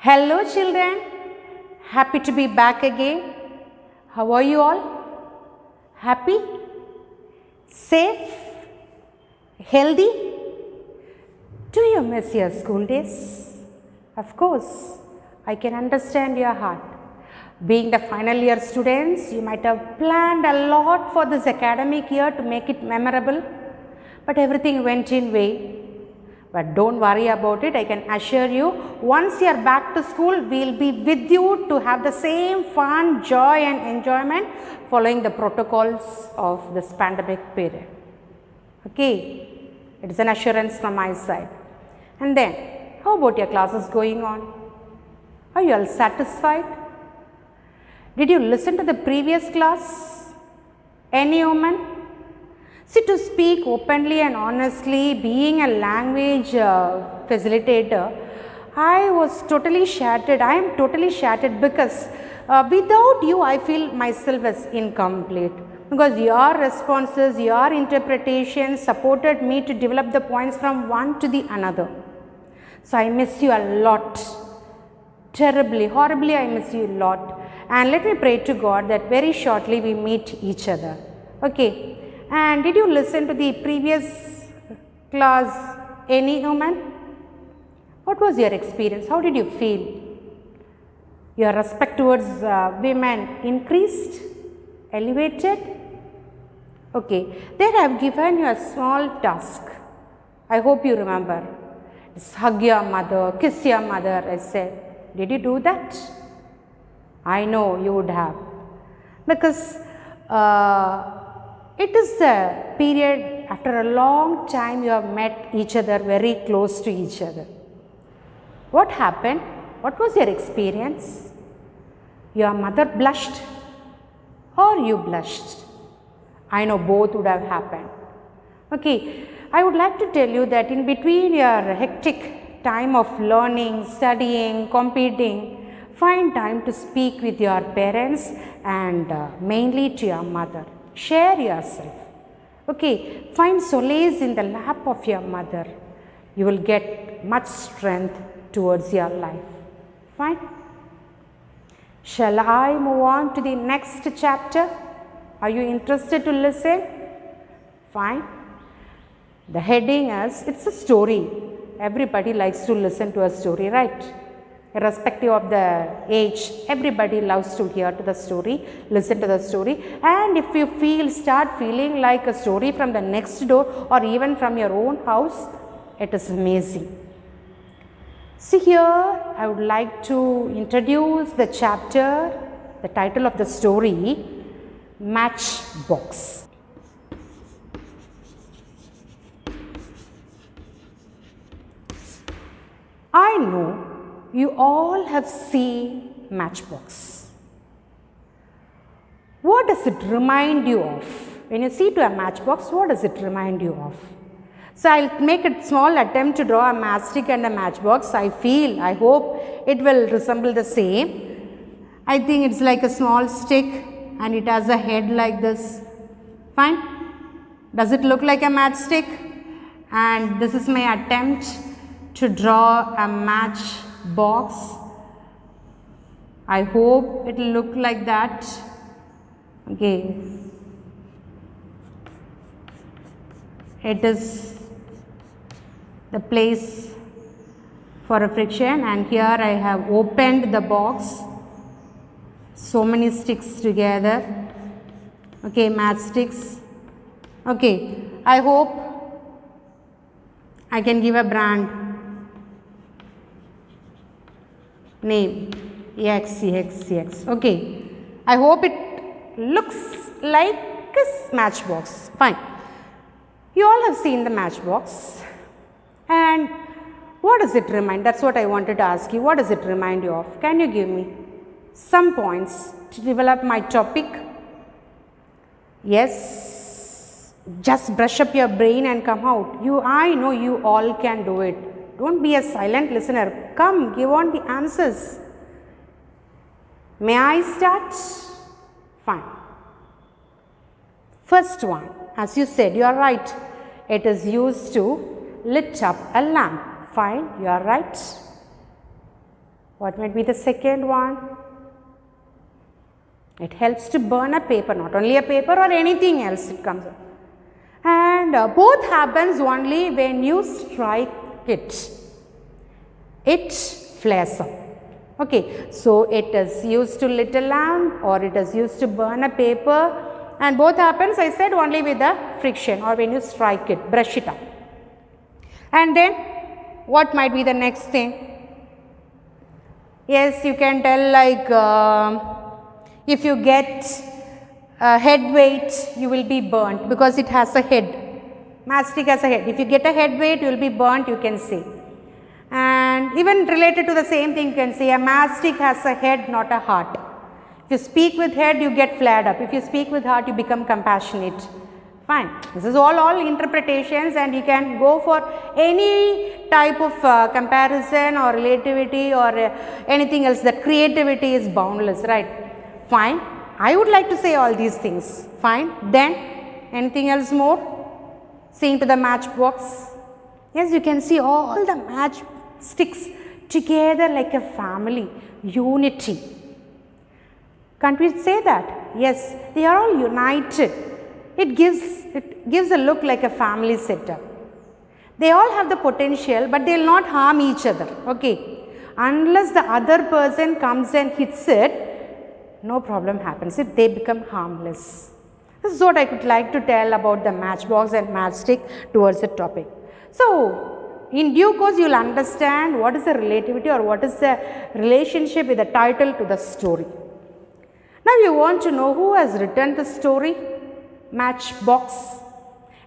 Hello children, happy to be back again. How are you all? Happy? Safe? Healthy? Do you miss your school days? Of course, I can understand your heart. Being the final year students, you might have planned a lot for this academic year to make it memorable, but everything went in vain. But don't worry about it, I can assure you, once you are back to school, we will be with you to have the same fun, joy and enjoyment following the protocols of this pandemic period. Okay, it is an assurance from my side. And then, how about your classes going on? Are you all satisfied? Did you listen to the previous class? Any woman? See, to speak openly and honestly, being a language facilitator, I was totally shattered. I am totally shattered because without you, I feel myself as incomplete. Because your responses, your interpretations supported me to develop the points from one to the another. So, I miss you a lot. Terribly, horribly, I miss you a lot. And let me pray to God that very shortly we meet each other. Okay. And did you listen to the previous class, any human? What was your experience? How did you feel? Your respect towards women increased, elevated? Okay, there I have given you a small task. I hope you remember. Just hug your mother, kiss your mother, I said. Did you do that? I know you would have. Because it is a period after a long time you have met each other, very close to each other. What happened? What was your experience? Your mother blushed or you blushed? I know both would have happened. Okay, I would like to tell you that in between your hectic time of learning, studying, competing, find time to speak with your parents and mainly to your mother. Share yourself. Okay, find solace in the lap of your mother. You will get much strength towards your life. Fine? Shall I move on to the next chapter? Are you interested to listen? Fine. The heading is, it's a story. Everybody likes to listen to a story, right? Irrespective of the age, everybody loves to hear to the story, listen to the story, and if you start feeling like a story from the next door or even from your own house, it is amazing. See here, I would like to introduce the chapter, the title of the story, Matchbox. I know you all have seen Matchbox. What does it remind you of? When you see to a matchbox, what does it remind you of? So, I will make a small attempt to draw a matchstick and a matchbox. I hope it will resemble the same. I think it is like a small stick and it has a head like this. Fine? Does it look like a matchstick? And this is my attempt to draw a matchbox. I hope it will look like that. Okay. It is the place for a friction, and here I have opened the box. So many sticks together. Okay, matchsticks. Okay, I hope I can give a brand name XXX. Okay, I hope it looks like a matchbox. Fine. You all have seen the matchbox, and what does it remind? That's what I wanted to ask you. What does it remind you of? Can you give me some points to develop my topic? Yes, just brush up your brain and come out. I know you all can do it. Don't be a silent listener. Come, give on the answers. May I start? Fine. First one, as you said, you are right. It is used to lit up a lamp. Fine, you are right. What might be the second one? It helps to burn a paper, not only a paper or anything else it comes up. And both happens only when you strike it. It flares up. Okay, so it is used to lit a lamp or it is used to burn a paper, and both happens, I said, only with the friction or when you strike it, brush it up. And then what might be the next thing? Yes, you can tell, like if you get head weight, you will be burnt because it has a head. Matchstick has a head. If you get a head weight, you will be burnt, you can say. And even related to the same thing, you can say a matchstick has a head, not a heart. If you speak with head, you get flared up. If you speak with heart, you become compassionate. Fine. This is all interpretations, and you can go for any type of comparison or relativity or anything else. That creativity is boundless, right? Fine. I would like to say all these things. Fine. Then anything else more? Seeing to the matchbox. Yes, you can see all the matchsticks together like a family, unity. Can't we say that? Yes, they are all united. It gives a look like a family setup. They all have the potential, but they will not harm each other. Okay, unless the other person comes and hits it, no problem happens. If they become harmless. This is what I could like to tell about the matchbox and matchstick towards the topic. So, in due course you will understand what is the relativity or what is the relationship with the title to the story. Now you want to know who has written the story, Matchbox.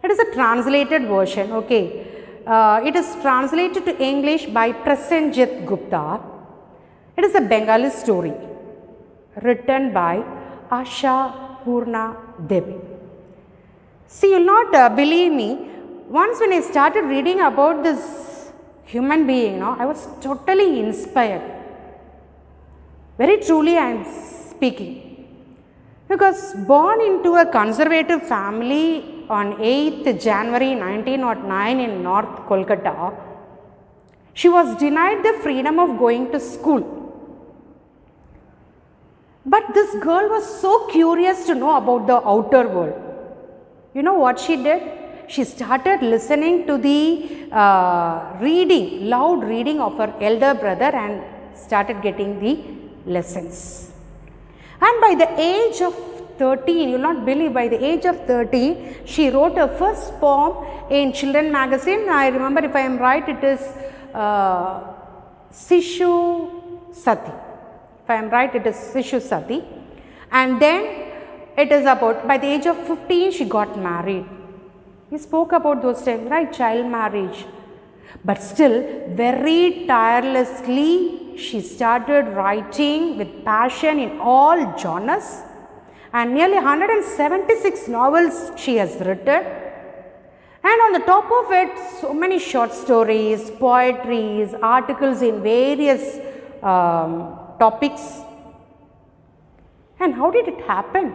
It is a translated version, okay. It is translated to English by Prasenjit Gupta. It is a Bengali story written by Asha Purna Devi. See, you will not believe me. Once when I started reading about this human being, I was totally inspired. Very truly I am speaking. Because born into a conservative family on 8th January 1909 in North Kolkata, she was denied the freedom of going to school. But this girl was so curious to know about the outer world. You know what she did? She started listening to the loud reading of her elder brother and started getting the lessons. And by the age of 13, you will not believe, by the age of 13, she wrote her first poem in Children magazine. I remember, if I am right, it is Sishu Sati. If I am right, it is Sishu Sati. And then it is about, by the age of 15, she got married. We spoke about those times, right? Child marriage. But still, very tirelessly, she started writing with passion in all genres. And nearly 176 novels she has written. And on the top of it, so many short stories, poetries, articles in various topics. And how did it happen?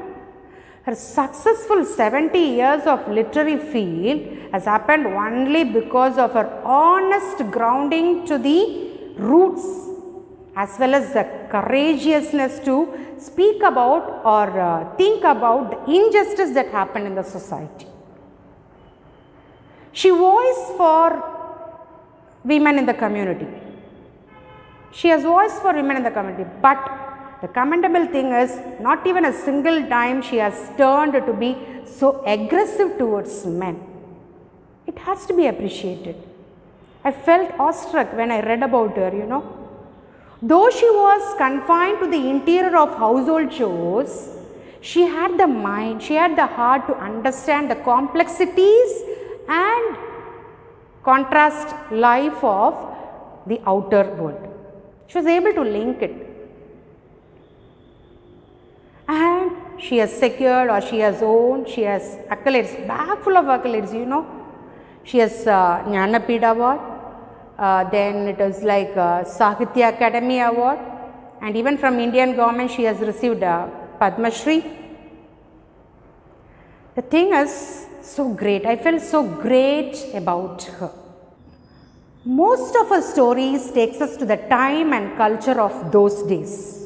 Her successful 70 years of literary field has happened only because of her honest grounding to the roots, as well as the courageousness to speak about or think about the injustice that happened in the society. She voiced for women in the community. She has voiced for women in the community, but the commendable thing is, not even a single time she has turned to be so aggressive towards men. It has to be appreciated. I felt awestruck when I read about her, Though she was confined to the interior of household chores, she had the mind, she had the heart to understand the complexities and contrast life of the outer world. She was able to link it. And she has secured, or she has owned, she has accolades, bag full of accolades, She has Jnanapith Award, then it is like Sahitya Academy Award, and even from Indian government she has received Padma Shri. The thing is so great, I felt so great about her. Most of her stories takes us to the time and culture of those days.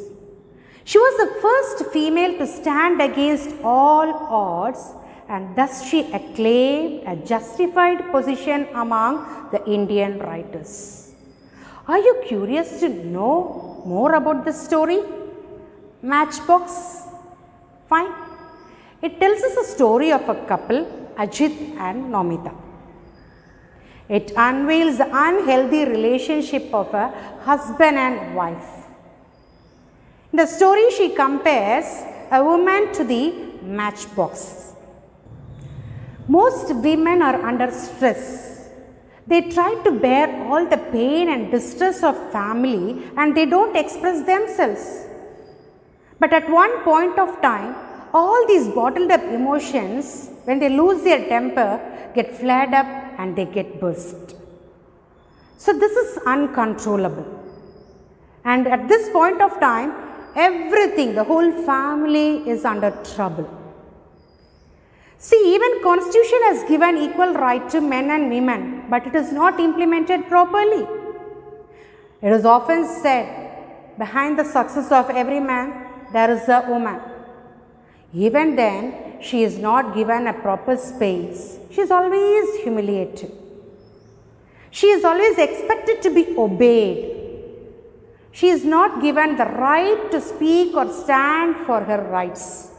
She was the first female to stand against all odds, and thus she acclaimed a justified position among the Indian writers. Are you curious to know more about this story? Matchbox? Fine. It tells us a story of a couple, Ajit and Nomita. It unveils the unhealthy relationship of a husband and wife. In the story, she compares a woman to the matchbox. Most women are under stress. They try to bear all the pain and distress of family and they don't express themselves. But at one point of time, all these bottled up emotions, when they lose their temper, get flared up and they get burst. So this is uncontrollable. And at this point of time, everything, the whole family is under trouble. See, even Constitution has given equal right to men and women, but it is not implemented properly. It is often said, behind the success of every man, there is a woman. Even then, she is not given a proper space. She is always humiliated. She is always expected to be obeyed. She is not given the right to speak or stand for her rights.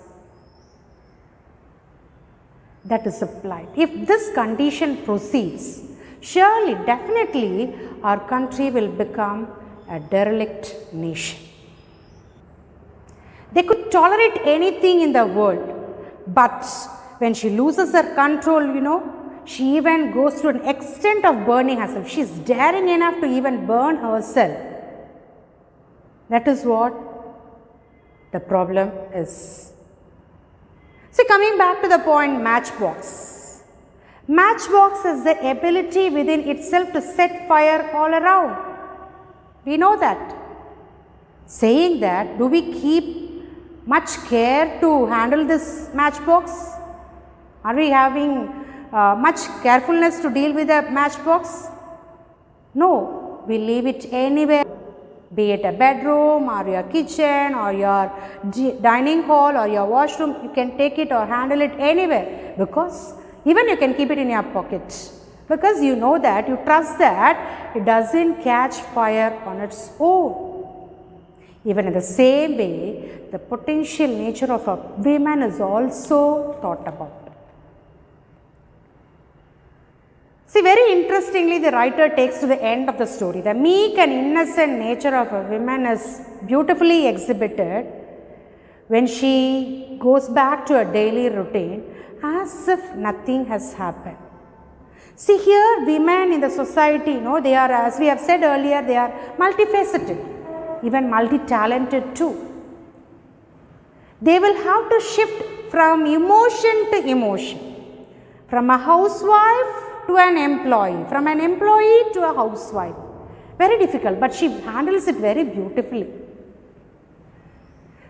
That is a plight. If this condition proceeds, surely, definitely, our country will become a derelict nation. They could tolerate anything in the world, but when she loses her control, she even goes to an extent of burning herself. She is daring enough to even burn herself. That is what the problem is. So, coming back to the point, matchbox. Matchbox has the ability within itself to set fire all around. We know that. Saying that, do we keep much care to handle this matchbox? Are we having much carefulness to deal with a matchbox? No, we leave it anywhere. Be it a bedroom or your kitchen or your dining hall or your washroom, you can take it or handle it anywhere, because even you can keep it in your pocket, because you know that, you trust that it doesn't catch fire on its own. Even in the same way, the potential nature of a woman is also thought about. See, very interestingly, the writer takes to the end of the story. The meek and innocent nature of a woman is beautifully exhibited when she goes back to her daily routine as if nothing has happened. See, here women in the society, they are, as we have said earlier, they are multifaceted, even multi-talented too. They will have to shift from emotion to emotion, from a housewife to an employee, from an employee to a housewife. Very difficult, but she handles it very beautifully.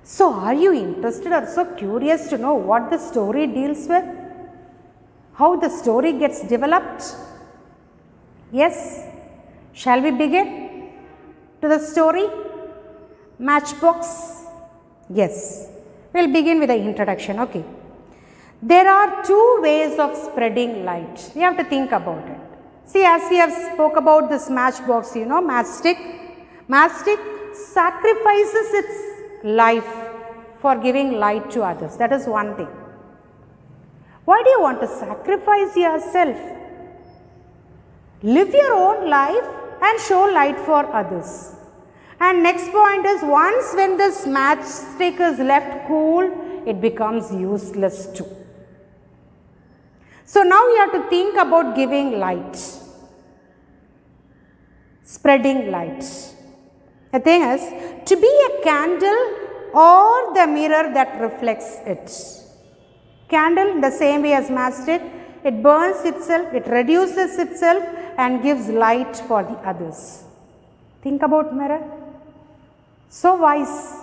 So, are you interested or so curious to know what the story deals with? How the story gets developed? Yes? Shall we begin to the story? Matchbox? Yes. We will begin with the introduction, okay. There are two ways of spreading light. You have to think about it. See, as we have spoke about this matchbox, matchstick. Matchstick sacrifices its life for giving light to others. That is one thing. Why do you want to sacrifice yourself? Live your own life and show light for others. And next point is, once when this matchstick is left cool, it becomes useless too. So now you have to think about giving light, spreading light. The thing is, to be a candle or the mirror that reflects it. Candle, in the same way as matchstick, it burns itself, it reduces itself and gives light for the others. Think about mirror. So wise.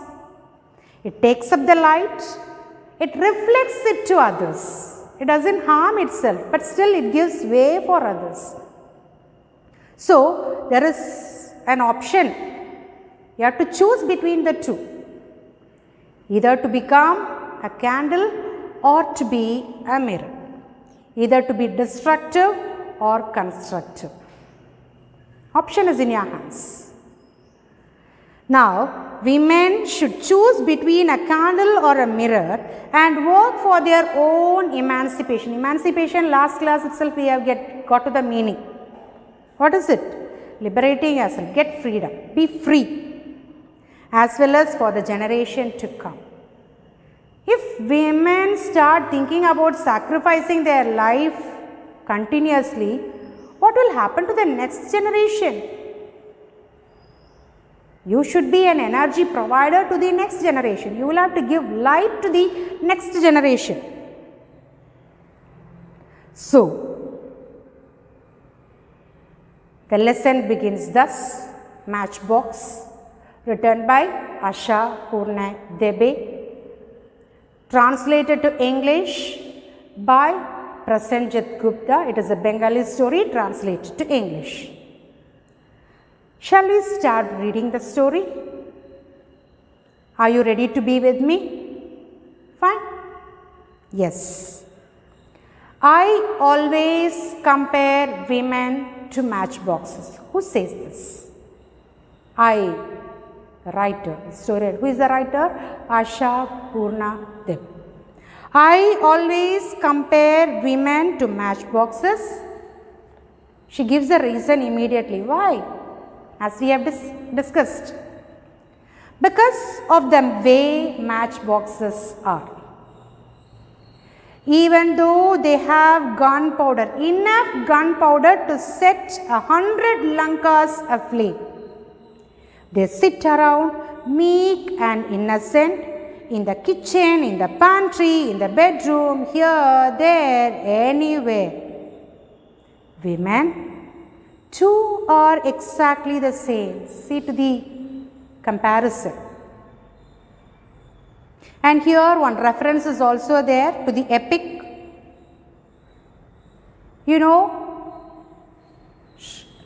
It takes up the light, it reflects it to others. It doesn't harm itself, but still it gives way for others. So, there is an option. You have to choose between the two. Either to become a candle or to be a mirror. Either to be destructive or constructive. Option is in your hands. Now, women should choose between a candle or a mirror and work for their own emancipation. Emancipation, last class itself we have got to the meaning. What is it? Liberating yourself, get freedom, be free, as well as for the generation to come. If women start thinking about sacrificing their life continuously, what will happen to the next generation? You should be an energy provider to the next generation. You will have to give light to the next generation. So, the lesson begins thus. Matchbox, written by Asha Purna Debe, translated to English by Prasenjit Gupta. It is a Bengali story translated to English. Shall we start reading the story? Are you ready to be with me? Fine? Yes. I always compare women to matchboxes. Who says this? I, the writer, the story. Who is the writer? Asha Purna Deb. I always compare women to matchboxes. She gives a reason immediately. Why? As we have discussed. Because of the way matchboxes are. Even though they have gunpowder, enough gunpowder to set 100 lankas aflame, they sit around meek and innocent in the kitchen, in the pantry, in the bedroom, here, there, anywhere. Women too are exactly the same. See to the comparison. And here one reference is also there to the epic. You know,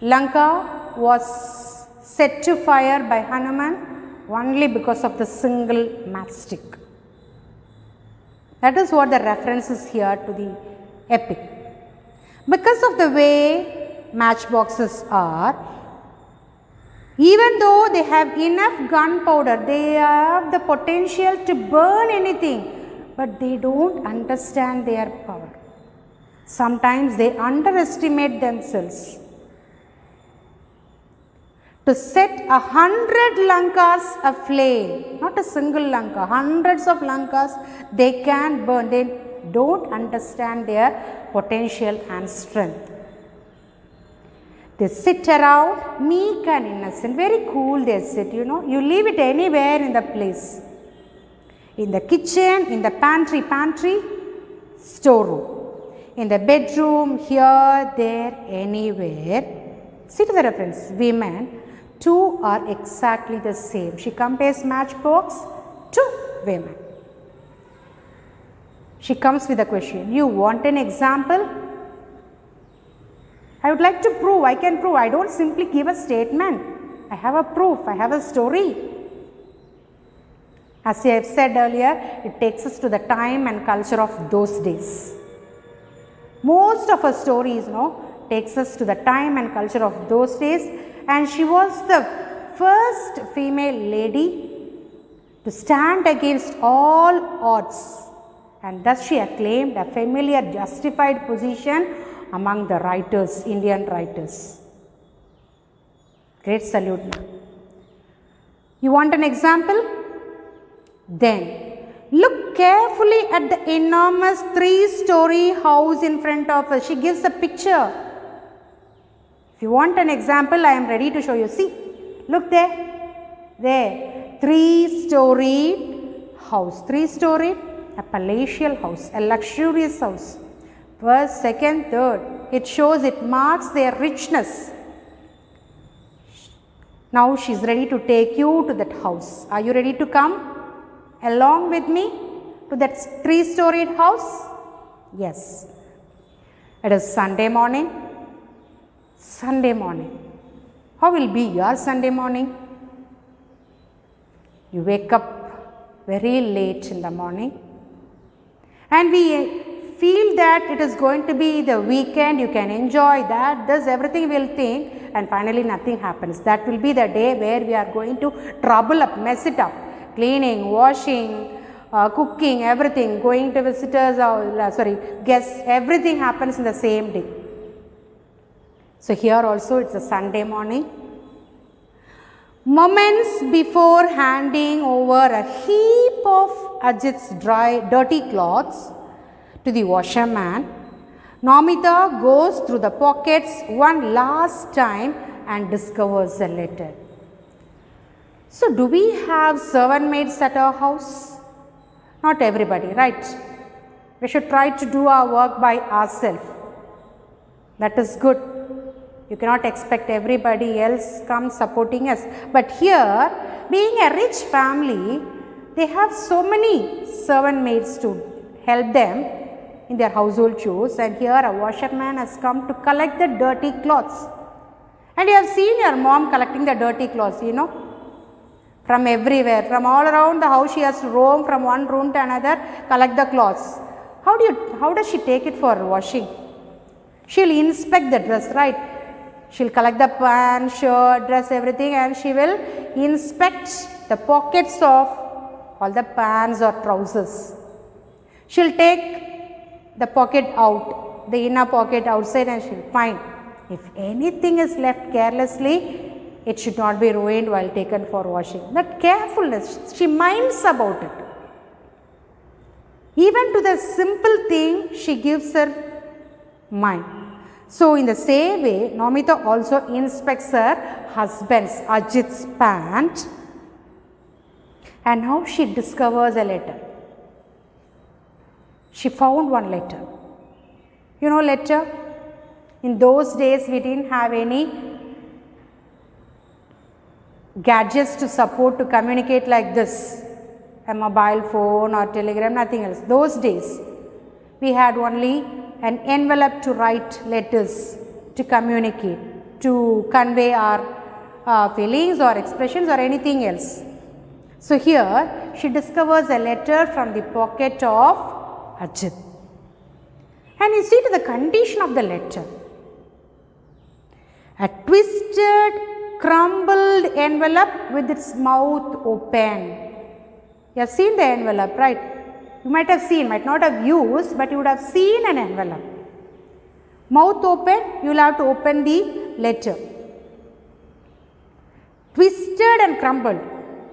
Lanka was set to fire by Hanuman only because of the single matchstick. That is what the reference is here to the epic. Because of the way matchboxes are, even though they have enough gunpowder, they have the potential to burn anything, but they don't understand their power. Sometimes they underestimate themselves. To set 100 lankas aflame, not a single lanka, hundreds of lankas, they can burn. They don't understand their potential and strength. They sit around meek and innocent, very cool they sit, you know. You leave it anywhere in the place. In the kitchen, in the pantry, storeroom. In the bedroom, here, there, anywhere. See to the reference, women too are exactly the same. She compares matchbox to women. She comes with a question. You want an example? I would like to prove, I can prove. I don't simply give a statement. I have a proof, I have a story. As I have said earlier, it takes us to the time and culture of those days. Most of her stories, takes us to the time and culture of those days, and she was the first female lady to stand against all odds, and thus she acclaimed a familiar, justified position among the writers, Indian writers. Great salute. You want an example? Then look carefully at the enormous 3-story house in front of us. She gives a picture. If you want an example, I am ready to show you. See, look there. There, 3-storied house. 3-storied, a palatial house, a luxurious house. First, second, third. It shows, it marks their richness. Now she is ready to take you to that house. Are you ready to come along with me to that 3-storied house? Yes. It is Sunday morning. Sunday morning. How will be your Sunday morning? You wake up very late in the morning and we feel that it is going to be the weekend, you can enjoy that, this, everything will think, and finally nothing happens. That will be the day where we are going to trouble up, mess it up, cleaning, washing, cooking, everything, going to visitors, guests, everything happens in the same day. So here also it's a Sunday morning. Moments before handing over a heap of Ajit's dirty clothes to the washerman, Namita goes through the pockets one last time and discovers a letter. So do we have servant maids at our house? Not everybody, right? We should try to do our work by ourselves. That is good. You cannot expect everybody else come supporting us. But here, being a rich family, they have so many servant maids to help them in their household chores, and here a washerman has come to collect the dirty clothes. And you have seen your mom collecting the dirty clothes, you know, from everywhere, from all around the house. She has to roam from one room to another, collect the clothes. How does she take it for washing? She'll inspect the dress, right? She'll collect the pant, shirt, dress, everything, and she will inspect the pockets of all the pants or trousers. She'll take the pocket out, the inner pocket outside, and she'll find if anything is left carelessly, it should not be ruined while taken for washing. That carefulness, she minds about it. Even to the simple thing, she gives her mind. So in the same way, Namita also inspects her husband's, Ajit's pant, and now she discovers a letter. She found one letter. You know letter? In those days we didn't have any gadgets to support to communicate like this. A mobile phone or telegram, nothing else. Those days we had only an envelope to write letters, to communicate, to convey our feelings or expressions or anything else. So here she discovers a letter from the pocket of Ajit. And you see to the condition of the letter. A twisted, crumbled envelope with its mouth open. You have seen the envelope, right? You might have seen, might not have used, but you would have seen an envelope. Mouth open, you will have to open the letter. Twisted and crumbled.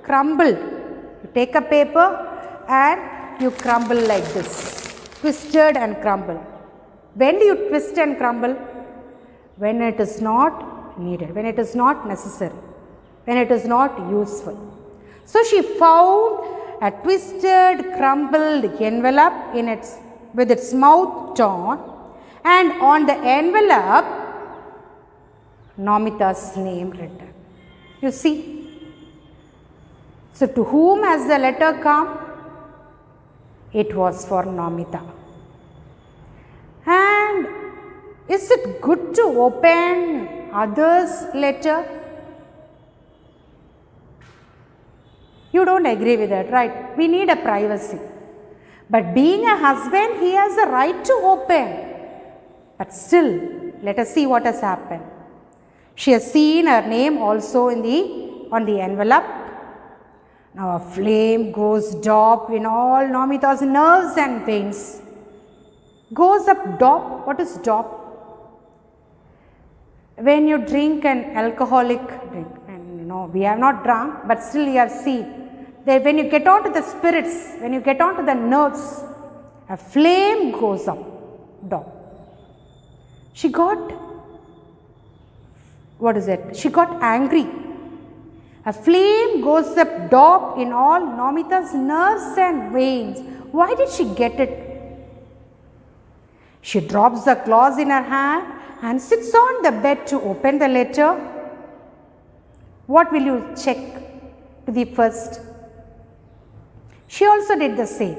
Crumbled. You take a paper and you crumble like this. Twisted and crumbled. When do you twist and crumble? When it is not needed, when it is not necessary, when it is not useful. So she found a twisted, crumbled envelope with its mouth torn, and on the envelope, Namita's name written. You see? So to whom has the letter come? It was for Namita. And is it good to open others' letter? You don't agree with that, right? We need a privacy. But being a husband, he has the right to open. But still, let us see what has happened. She has seen her name also on the envelope. Now a flame goes dark in all Namita's nerves and veins. Goes up dark. What is dark? When you drink an alcoholic drink, and you know we have not drunk, but still you have seen that when you get onto the spirits, when you get onto the nerves, a flame goes up, dark. She got, She got angry. A flame goes up dark in all Namita's nerves and veins. Why did she get it? She drops the claws in her hand and sits on the bed to open the letter. What will you check to the first? She also did the same.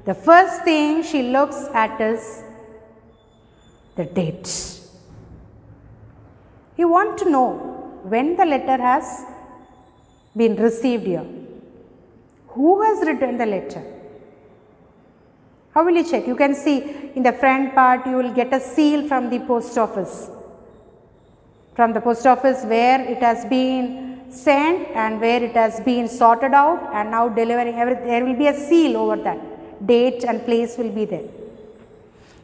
The first thing she looks at is the date. You want to know when the letter has been received here. Who has written the letter? How will you check? You can see in the front part you will get a seal from the post office. From the post office where it has been sent and where it has been sorted out and now delivering everything. There will be a seal over that. Date and place will be there.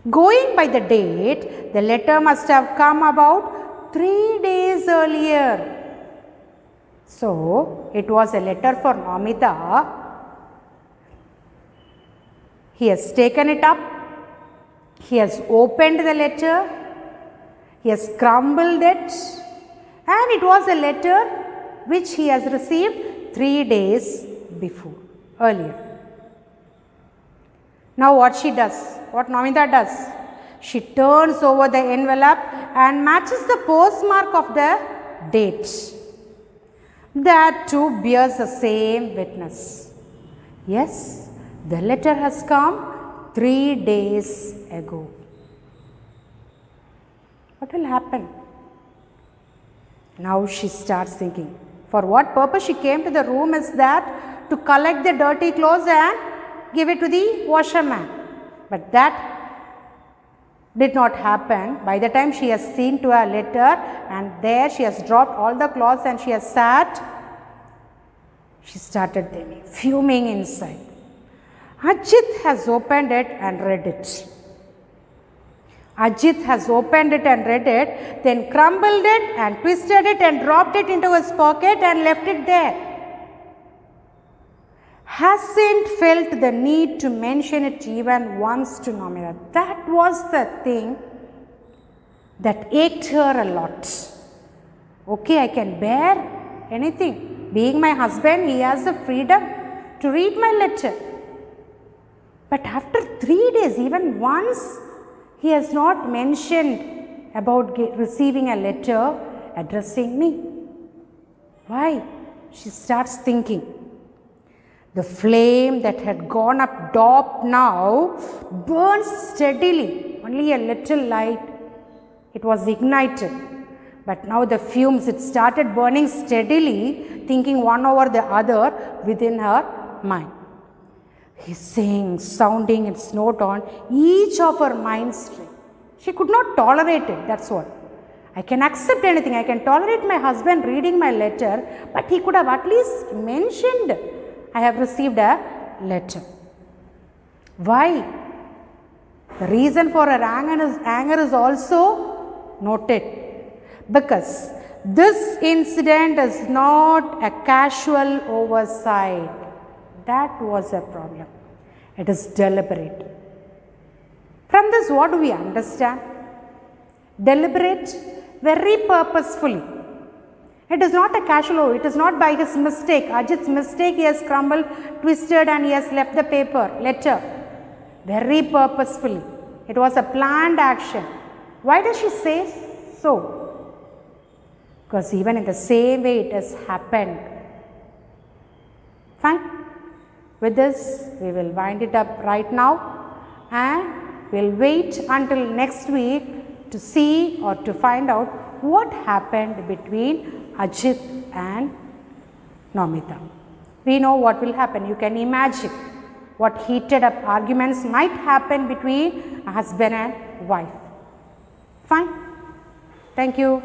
Going by the date, the letter must have come about 3 days earlier. So, it was a letter for Namita. He has taken it up, he has opened the letter, he has crumbled it, and it was a letter which he has received 3 days before, earlier. Now what she does, what Namita does, she turns over the envelope and matches the postmark of the date. That too bears the same witness. Yes, the letter has come 3 days ago. What will happen? Now she starts thinking. For what purpose she came to the room is that to collect the dirty clothes and give it to the washerman. But that did not happen. By the time she has seen to her letter and there she has dropped all the clothes and she has sat, she started thinking, fuming inside. Ajit has opened it and read it. Ajit has opened it and read it, then crumbled it and twisted it and dropped it into his pocket and left it there. Hasn't felt the need to mention it even once to Namita. That was the thing that ached her a lot. Okay, I can bear anything. Being my husband, he has the freedom to read my letter. But after 3 days, even once, he has not mentioned about receiving a letter addressing me. Why? She starts thinking. The flame that had gone up top now burns steadily, only a little light. It was ignited. But now the fumes, it started burning steadily, thinking one over the other within her mind. Hissing, sounding its note on each of her mind stream. She could not tolerate it, that's what. I can accept anything, I can tolerate my husband reading my letter, but he could have at least mentioned, I have received a letter. Why? The reason for her anger is also noted. Because this incident is not a casual oversight. That was a problem. It is deliberate. From this, what do we understand? Deliberate, very purposefully. It is not a casual, it is not by his mistake. Ajit's mistake, he has crumbled, twisted and he has left the letter. Very purposefully. It was a planned action. Why does she say so? Because even in the same way it has happened. Fine. With this, we will wind it up right now and we will wait until next week to see or to find out what happened between Ajit and Namita. We know what will happen. You can imagine what heated up arguments might happen between a husband and wife. Fine. Thank you.